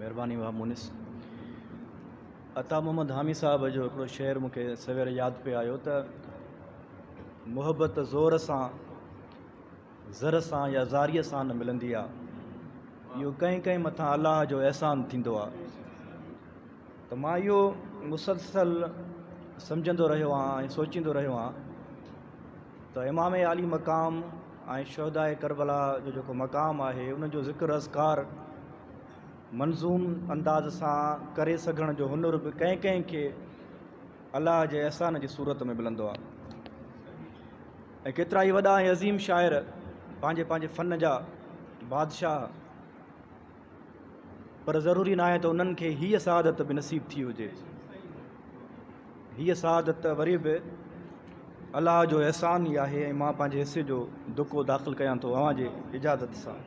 महिरबानी वाह मुनिस। अता मोहम्मद हामी साहब जो हिकिड़ो शेर मूंखे सवेर यादि पे आयो त मुहबत ज़ोर सां ज़र सां या ज़ारीअ सां न मिलंदी आहे, इहो कंहिं कंहिं मथां अलाह जो अहसान थींदो आहे। त मां इहो मुसलसल सम्झंदो रहियो आहियां ऐं सोचींदो रहियो आहियां त इमाम आली मक़ाम ऐं शुहदाए करबला जो जेको मक़ाम आहे उनजो ज़िक्र अज़कार मंज़ूम अंदाज़ सां करे सघण जो हुनुर बि कंहिं कंहिं खे अलाह जे अहसान जी सूरत में मिलंदो आहे। ऐं केतिरा ई वॾा ऐं अज़ीम शाइर पंहिंजे पंहिंजे फ़न जा बादशाह, पर ज़रूरी न आहे त उन्हनि खे हीअ सआदत बि नसीब थी हुजे। हीअ सआदत वरी बि अलाह जो अहसान ई आहे। ऐं मां पंहिंजे हिसे जो दुको दाख़िल कयां थो अव्हां जे इजाज़त सां।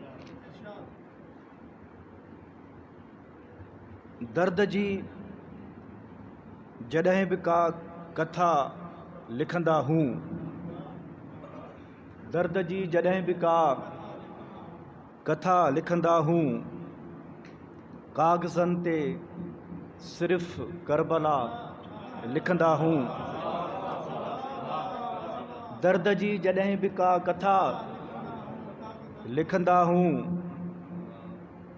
दर्द जी जॾहिं बि का कथा लिखंदा हूं, दर्द जी जॾहिं बि का कथा लिखंदा हूं, काग़ज़नि ते सिर्फ़ करबला लिखंदा हूं। दर्द जी जॾहिं बि का कथा लिखंदा हूं,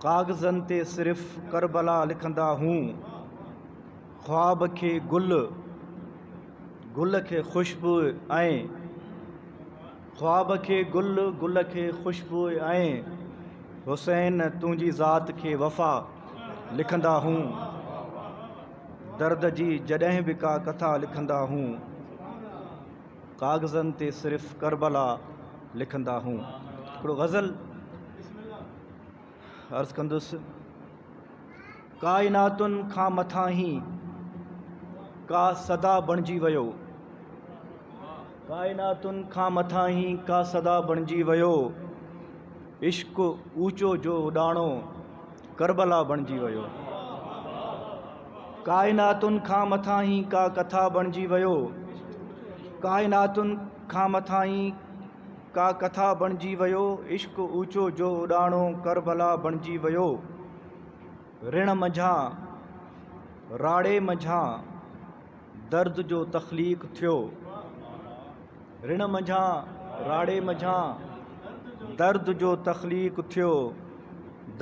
काग़ज़नि ते सिर्फ़ करबला लिखंदा हूं। ख्वाब खे गुल खे ख़ुशबू ऐं ख्वाब खे गुल खे ख़ुशबू ऐं हुसैन तुंहिंजी ज़ात खे वफ़ा लिखंदा हूं। दर्द जी जॾहिं बि का कथा लिखंदा हूं, काग़ज़नि ते सिर्फ़ करबला लिखंदा हूं। हिकिड़ो ग़ज़ल अर्ज़ु कंदुसि। काइनातुनि खां मथां ई का सदा बणिजी वियो, काइनातुनि खां मथां ई का सदा बणिजी वियो। इश्क़ ऊचो जो उॾाणो करबला बणिजी वियो। काइनातुनि खां मथां ई का कथा बणिजी वियो, काइनातुनि खां मथां ई का कथा बणिजी वियो। इश्क़ ऊचो जो उॾाणो करबला बणिजी वियो। रिण मंझां राड़े मंझां दर्द जो तख़लीक़ थियो, रिण मंझां राड़े मंझां दर्द जो तख़लीक़ थियो।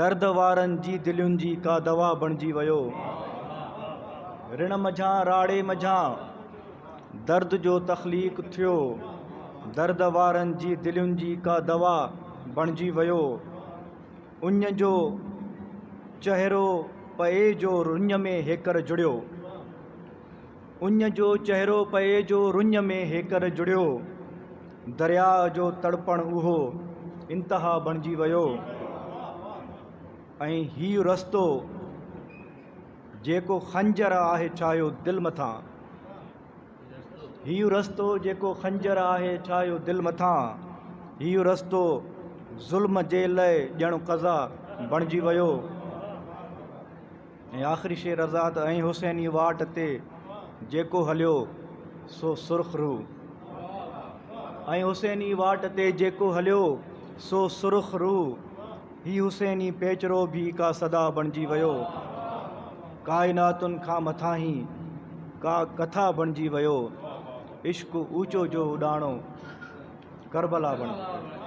दर्द वारनि जी दिलियुनि जी का दवा बणिजी वियो। रिण मंझां राड़े मंझां दर्द जो तख़लीक़ थियो। दर्द वारनि जी दिलियुनि जी का दवा बणिजी वियो। उञ जो चहिरो पए जो रुञ में हेकर जुड़ियो, उञ जो चहिरो पए जो रुञ में हेकर जुड़ियो। दरिया जो तड़पण उहो इंतिहा बणिजी वियो। ऐं हीउ रस्तो जेको खंजर आहे ठाहियो दिलि मथां, हीउ रस्तो जेको खंजर आहे ठाहियो दिलि मथां। हीउ रस्तो ज़ुल्म जे लाइ ॼणु क़ज़ा बणिजी वियो। ऐं आख़िरी शेर रज़ात। ऐं हुसैनी वाट ते जेको हलियो सो सुर्ख़ रूह, ऐं हुसैनी वाट ते जेको हलियो सो सुर्ख़ रूह। ही हुसैनी पेचरो बि का सदा बणिजी वियो। काइनातुनि खां मथां ई का कथा बणिजी वियो। इश्क़ ऊचो जो उॾाणो करबला बणिजी वियो।